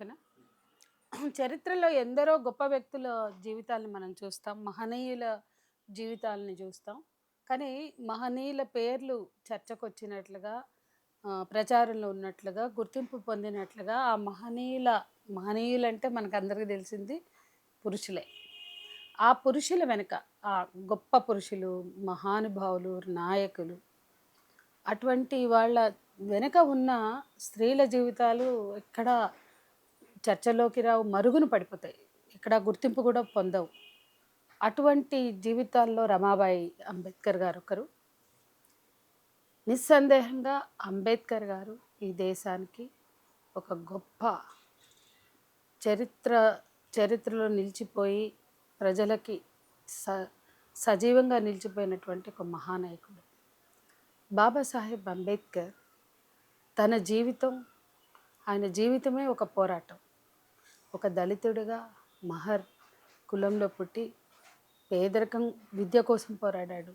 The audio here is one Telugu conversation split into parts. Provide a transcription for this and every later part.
ఓకేనా? చరిత్రలో ఎందరో గొప్ప వ్యక్తుల జీవితాలను మనం చూస్తాం. మహనీయుల జీవితాలని చూస్తాం. కానీ మహనీయుల పేర్లు చర్చకొచ్చినట్లుగా ప్రచారంలో ఉన్నట్లుగా, గుర్తింపు పొందినట్లుగా ఆ మహనీయులంటే మనకందరికి తెలిసింది పురుషులే. ఆ పురుషుల వెనక ఆ గొప్ప పురుషులు, మహానుభావులు, నాయకులు అటువంటి వాళ్ళ వెనక ఉన్న స్త్రీల జీవితాలు ఎక్కడా చర్చలోకి రావు, మరుగున పడిపోతాయి. ఎక్కడా గుర్తింపు కూడా పొందవు. అటువంటి జీవితాల్లో రమాబాయి అంబేద్కర్ గారొకరు. నిస్సందేహంగా అంబేద్కర్ గారు ఈ దేశానికి ఒక గొప్ప చరిత్ర చరిత్రలో నిలిచిపోయి ప్రజలకి స సజీవంగా నిలిచిపోయినటువంటి ఒక మహానాయకుడు. బాబాసాహెబ్ అంబేద్కర్ తన జీవితం ఆయన జీవితమే ఒక పోరాటం. ఒక దళితుడిగా మహర్ కులంలో పుట్టి పేదరికం విద్య కోసం పోరాడాడు,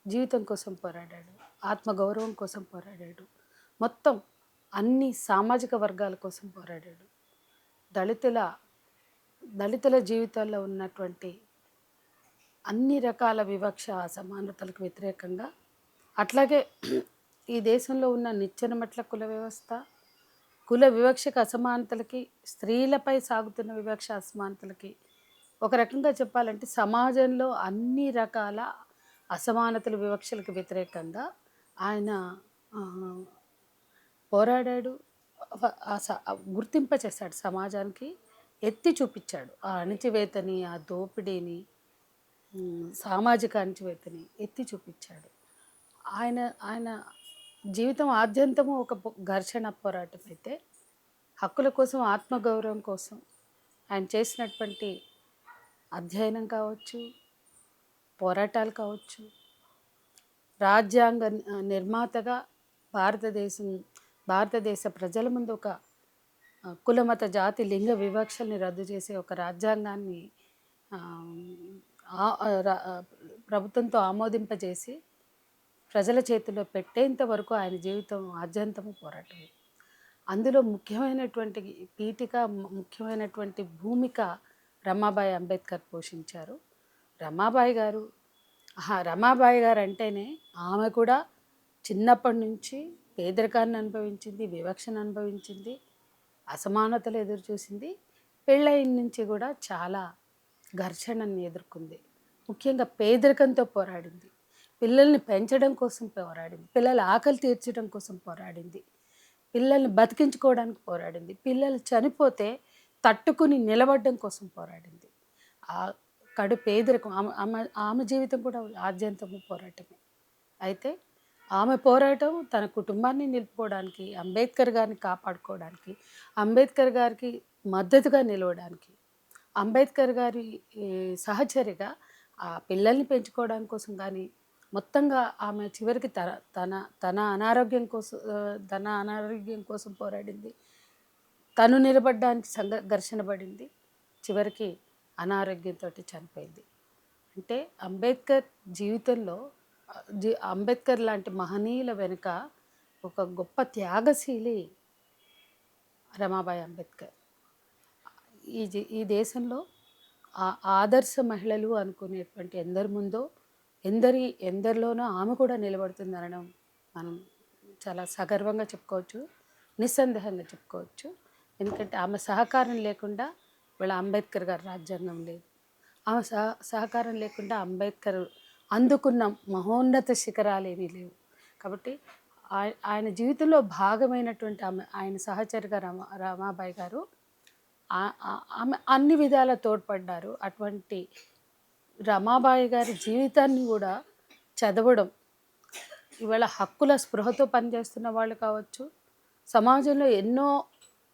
జీవితం కోసం పోరాడాడు, ఆత్మగౌరవం కోసం పోరాడాడు, మొత్తం అన్ని సామాజిక వర్గాల కోసం పోరాడాడు. దళితుల దళితుల జీవితాల్లో ఉన్నటువంటి అన్ని రకాల వివక్ష అసమానతలకు వ్యతిరేకంగా, అట్లాగే ఈ దేశంలో ఉన్న నిచ్చెనమెట్ల కుల వ్యవస్థ, కుల వివక్షకు అసమానతలకి, స్త్రీలపై సాగుతున్న వివక్ష అసమానతలకి, ఒక రకంగా చెప్పాలంటే సమాజంలో అన్ని రకాల అసమానతలు వివక్షలకు వ్యతిరేకంగా ఆయన పోరాడాడు. గుర్తింపచేశాడు, సమాజానికి ఎత్తి చూపించాడు ఆ అణిచివేతని, ఆ దోపిడీని, సామాజిక అణిచివేతని ఎత్తి చూపించాడు. ఆయన ఆయన జీవితం ఆద్యంతము ఒక ఘర్షణ పోరాటం అయితే, హక్కుల కోసం, ఆత్మగౌరవం కోసం ఆయన చేసినటువంటి అధ్యయనం కావచ్చు, పోరాటాలు కావచ్చు, రాజ్యాంగ నిర్మాతగా భారతదేశ ప్రజల ముందు ఒక కులమత జాతి లింగ వివక్షల్ని రద్దు చేసే ఒక రాజ్యాంగాన్ని ప్రభుత్వంతో ఆమోదింపజేసి ప్రజల చేతిలో పెట్టేంత వరకు ఆయన జీవితం ఆద్యంతము పోరాటమే. అందులో ముఖ్యమైనటువంటి పీఠిక, ముఖ్యమైనటువంటి భూమిక రమాబాయి అంబేద్కర్ పోషించారు. రమాబాయి గారు అంటేనే ఆమె కూడా చిన్నప్పటి నుంచి పేదరికాన్ని అనుభవించింది, వివక్షను అనుభవించింది, అసమానతలు ఎదురు చూసింది. పెళ్ళైన నుంచి కూడా చాలా ఘర్షణని ఎదుర్కొంది. ముఖ్యంగా పేదరికంతో పోరాడింది, పిల్లల్ని పెంచడం కోసం పోరాడింది, పిల్లల ఆకలి తీర్చడం కోసం పోరాడింది, పిల్లల్ని బతికించుకోవడానికి పోరాడింది, పిల్లలు చనిపోతే తట్టుకుని నిలబడడం కోసం పోరాడింది. ఆ కడు పేదరికం ఆమె జీవితం కూడా ఆద్యంతము పోరాటమే. అయితే ఆమె పోరాటం తన కుటుంబాన్ని నిలుపుకోవడానికి, అంబేద్కర్ గారిని కాపాడుకోవడానికి, అంబేద్కర్ గారికి మద్దతుగా నిలవడానికి, అంబేద్కర్ గారి సహచరిగా ఆ పిల్లల్ని పెంచుకోవడానికి కోసం కానీ, మొత్తంగా ఆమె చివరికి తన అనారోగ్యం కోసం పోరాడింది. తను నిలబడడానికి ఘర్షణ పడింది. చివరికి అనారోగ్యంతో చనిపోయింది. అంటే అంబేద్కర్ జీవితంలో అంబేద్కర్ లాంటి మహనీయుల వెనుక ఒక గొప్ప త్యాగశీలి రమాబాయి అంబేద్కర్. ఈ దేశంలో ఆదర్శ మహిళలు అనుకునేటువంటి ఎందరిలోనో ఆమె కూడా నిలబడుతుందనడం మనం చాలా సగర్వంగా చెప్పుకోవచ్చు, నిస్సందేహంగా చెప్పుకోవచ్చు. ఎందుకంటే ఆమె సహకారం లేకుండా వీళ్ళ అంబేద్కర్ గారి రాజ్యాంగం లేదు. ఆమె సహకారం లేకుండా అంబేద్కర్ అందుకున్న మహోన్నత శిఖరాలు ఏమీ లేవు. కాబట్టి ఆయన జీవితంలో భాగమైనటువంటి ఆయన సహచరిగా రమాబాయి గారు ఆమె అన్ని విధాల తోడ్పడ్డారు. అటువంటి రమాబాయి గారి జీవితాన్ని కూడా చదవడం, ఇవాళ హక్కుల స్పృహతో పనిచేస్తున్న వాళ్ళు కావచ్చు, సమాజంలో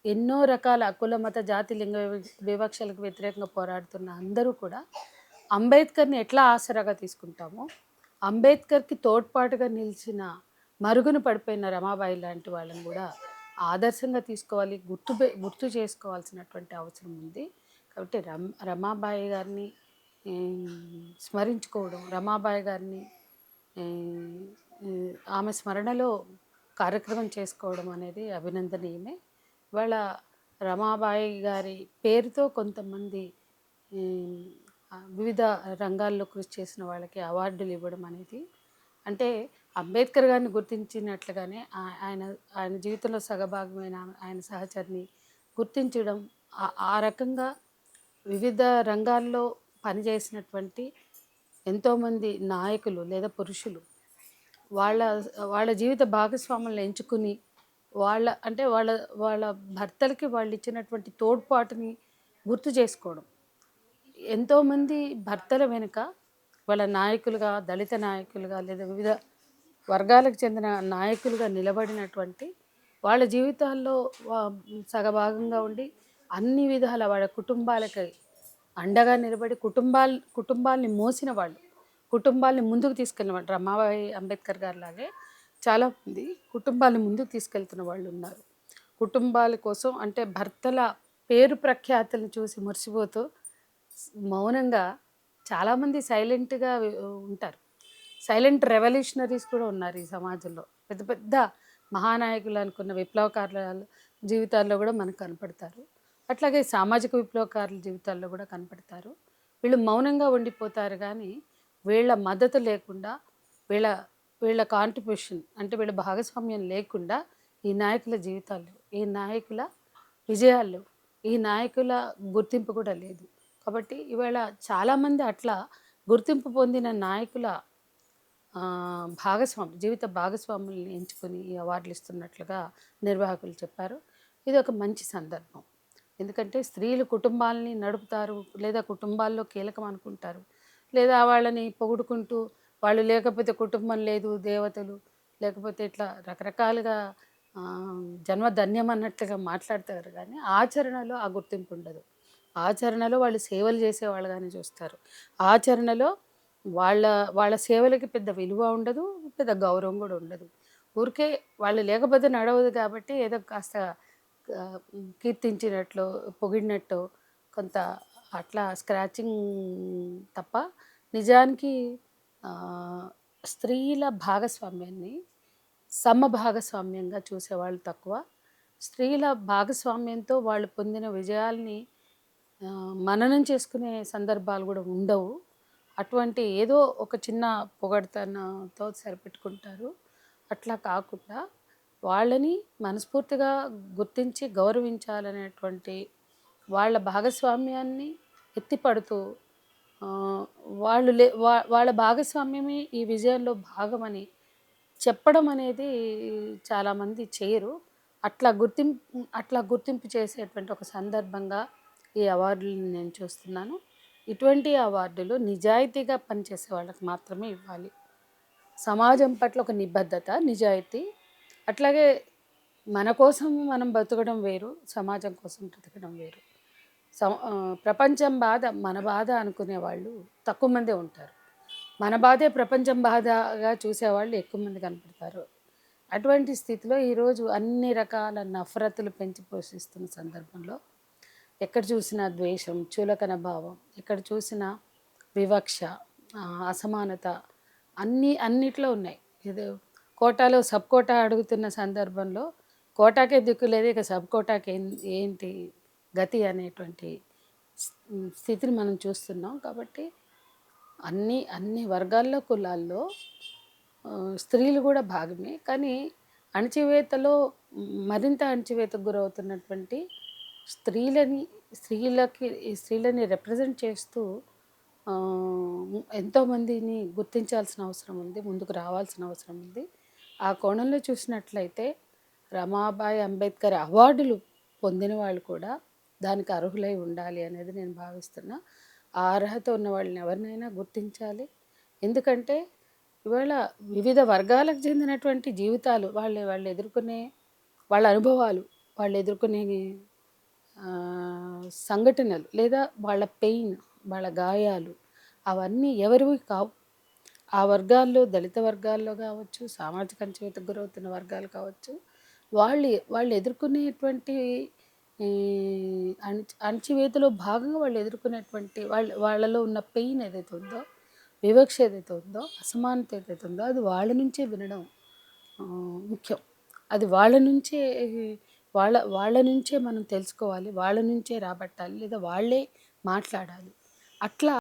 ఎన్నో రకాల కుల మత జాతి లింగ వివక్షలకు వ్యతిరేకంగా పోరాడుతున్న అందరూ కూడా అంబేద్కర్ని ఎట్లా ఆసరాగా తీసుకుంటామో, అంబేద్కర్కి తోడ్పాటుగా నిలిచిన మరుగున పడిపోయిన రమాబాయి లాంటి వాళ్ళని కూడా ఆదర్శంగా తీసుకోవాలి, గుర్తు చేసుకోవాల్సినటువంటి అవసరం ఉంది. కాబట్టి రమాబాయి గారిని స్మరించుకోవడం, రమాబాయి గారిని ఆమె స్మరణలో కార్యక్రమం చేసుకోవడం అనేది అభినందనీయమే. ఇవాళ రమాబాయి గారి పేరుతో కొంతమంది వివిధ రంగాల్లో కృషి చేసిన వాళ్ళకి అవార్డులు ఇవ్వడం అనేది, అంటే అంబేద్కర్ గారిని గుర్తించినట్లుగానే ఆయన ఆయన జీవితంలో సగభాగమైన ఆయన సహచరిని గుర్తించడం, ఆ రకంగా వివిధ రంగాల్లో పనిచేసినటువంటి ఎంతోమంది నాయకులు లేదా పురుషులు వాళ్ళ వాళ్ళ జీవిత భాగస్వాములను ఎంచుకుని అంటే వాళ్ళ వాళ్ళ భర్తలకి వాళ్ళు ఇచ్చినటువంటి తోడ్పాటుని గుర్తు చేసుకోవడం. ఎంతోమంది భర్తల వెనుక వాళ్ళ నాయకులుగా, దళిత నాయకులుగా లేదా వివిధ వర్గాలకు చెందిన నాయకులుగా నిలబడినటువంటి వాళ్ళ జీవితాల్లో సగభాగంగా ఉండి అన్ని విధాల వాళ్ళ కుటుంబాలకి అండగా నిలబడి కుటుంబాల్ని మోసిన వాళ్ళు, కుటుంబాల్ని ముందుకు తీసుకెళ్ళిన వాళ్ళు. రమాబాయి అంబేద్కర్ గారు లాగే చాలామంది కుటుంబాన్ని ముందుకు తీసుకెళ్తున్న వాళ్ళు ఉన్నారు. కుటుంబాల కోసం అంటే భర్తల పేరు ప్రఖ్యాతులను చూసి మురిసిపోతూ మౌనంగా చాలామంది సైలెంట్గా ఉంటారు. సైలెంట్ రెవల్యూషనరీస్ కూడా ఉన్నారు ఈ సమాజంలో. పెద్ద పెద్ద మహానాయకులు అనుకున్న విప్లవకారుల జీవితాల్లో కూడా మనకు కనపడతారు. అట్లాగే సామాజిక విప్లవకారుల జీవితాల్లో కూడా కనపడతారు. వీళ్ళు మౌనంగా ఉండిపోతారు, కానీ వీళ్ళ మద్దతు లేకుండా, వీళ్ళ వీళ్ళ కాంట్రిబ్యూషన్ అంటే వీళ్ళ భాగస్వామ్యం లేకుండా ఈ నాయకుల జీవితాల్లో, ఈ నాయకుల విజయాల్లో, ఈ నాయకుల గుర్తింపు కూడా లేదు. కాబట్టి ఇవాళ చాలామంది అట్లా గుర్తింపు పొందిన నాయకుల జీవిత భాగస్వాముల్ని ఎంచుకొని ఈ అవార్డులు ఇస్తున్నట్లుగా నిర్వాహకులు చెప్పారు. ఇది ఒక మంచి సందర్భం. ఎందుకంటే స్త్రీలు కుటుంబాలని నడుపుతారు, లేదా కుటుంబాల్లో కీలకం అనుకుంటారు, లేదా వాళ్ళని పొగుడుకుంటూ వాళ్ళు లేకపోతే కుటుంబం లేదు, దేవతలు, లేకపోతే ఇట్లా రకరకాలుగా జన్మధన్యం అన్నట్లుగా మాట్లాడతారు, కానీ ఆచరణలో ఆ గుర్తింపు ఉండదు. ఆచరణలో వాళ్ళు సేవలు చేసేవాళ్ళుగానే చూస్తారు. ఆచరణలో వాళ్ళ వాళ్ళ సేవలకి పెద్ద విలువ ఉండదు, పెద్ద గౌరవం కూడా ఉండదు. ఊరికే వాళ్ళు లేకపోతే నడవదు కాబట్టి ఏదో కాస్త కీర్తించినట్లు, పొగిడినట్టు కొంత అట్లా స్క్రాచింగ్ తప్ప నిజానికి స్త్రీల భాగస్వామ్యాన్ని సమభాగస్వామ్యంగా చూసేవాళ్ళు తక్కువ. స్త్రీల భాగస్వామ్యంతో వాళ్ళు పొందిన విజయాల్ని మననం చేసుకునే సందర్భాలు కూడా ఉండవు. అటువంటి ఏదో ఒక చిన్న పొగడ్తనంతో సరిపెట్టుకుంటారు. అట్లా కాకుండా వాళ్ళని మనస్ఫూర్తిగా గుర్తించి గౌరవించాలనేటువంటి వాళ్ళ భాగస్వామ్యాన్ని ఎత్తిపడుతూ వాళ్ళ భాగస్వామ్యమే ఈ విజయంలో భాగమని చెప్పడం అనేది చాలామంది చేయరు. అట్లా గుర్తింపు చేసేటువంటి ఒక సందర్భంగా ఈ అవార్డులను నేను చూస్తున్నాను. ఇటువంటి అవార్డులు నిజాయితీగా పనిచేసే వాళ్ళకి మాత్రమే ఇవ్వాలి. సమాజం పట్ల ఒక నిబద్ధత, నిజాయితీ, అట్లాగే మన కోసం మనం బతకడం వేరు, సమాజం కోసం బ్రతకడం వేరు. ప్రపంచం బాధ మన బాధ అనుకునే వాళ్ళు తక్కువ మందే ఉంటారు. మన బాధే ప్రపంచం బాధగా చూసేవాళ్ళు ఎక్కువ మంది కనపడతారు. అటువంటి స్థితిలో ఈరోజు అన్ని రకాల నఫరతులు పెంచి పోషిస్తున్న సందర్భంలో ఎక్కడ చూసినా ద్వేషం, చులకన భావం, ఎక్కడ చూసినా వివక్ష, అసమానత అన్నిట్లో ఉన్నాయి. ఇది కోటాలో సబ్ కోటా అడుగుతున్న సందర్భంలో కోటాకే దిక్కు లేదు, ఇక సబ్ కోటాకి ఏంటి గతి అనేటువంటి స్థితిని మనం చూస్తున్నాం. కాబట్టి అన్ని వర్గాల్లో, కులాల్లో స్త్రీలు కూడా భాగమే. కానీ మరింత అణచివేతకు గురవుతున్నటువంటి స్త్రీలని రిప్రజెంట్ చేస్తూ ఎంతోమందిని గుర్తించాల్సిన అవసరం ఉంది, ముందుకు రావాల్సిన అవసరం ఉంది. ఆ కోణంలో చూసినట్లయితే రమాబాయి అంబేద్కర్ అవార్డులు పొందిన వాళ్ళు కూడా దానికి అర్హులై ఉండాలి అనేది నేను భావిస్తున్నా. ఆ అర్హత ఉన్న వాళ్ళని ఎవరినైనా గుర్తించాలి. ఎందుకంటే ఇవాళ వివిధ వర్గాలకు చెందినటువంటి జీవితాలు, వాళ్ళు ఎదుర్కొనే వాళ్ళ అనుభవాలు, వాళ్ళు ఎదుర్కొనే సంఘటనలు, లేదా వాళ్ళ పెయిన్, వాళ్ళ గాయాలు, అవన్నీ ఎవరివి కావు. ఆ వర్గాల్లో, దళిత వర్గాల్లో కావచ్చు, సామాజిక అణచివేతకు గురవుతున్న వర్గాలు కావచ్చు, వాళ్ళు ఎదుర్కొనేటువంటి అణచివేతలో భాగంగా వాళ్ళు ఎదుర్కొనేటువంటి వాళ్ళలో ఉన్న పెయిన్ ఏదైతే ఉందో, వివక్ష ఏదైతే ఉందో, అసమానత ఏదైతే ఉందో, అది వాళ్ళ నుంచే వినడం ముఖ్యం. అది వాళ్ళ నుంచే వాళ్ళ నుంచే మనం తెలుసుకోవాలి, వాళ్ళ నుంచే రాబట్టాలి, లేదా వాళ్ళే మాట్లాడాలి. అట్లా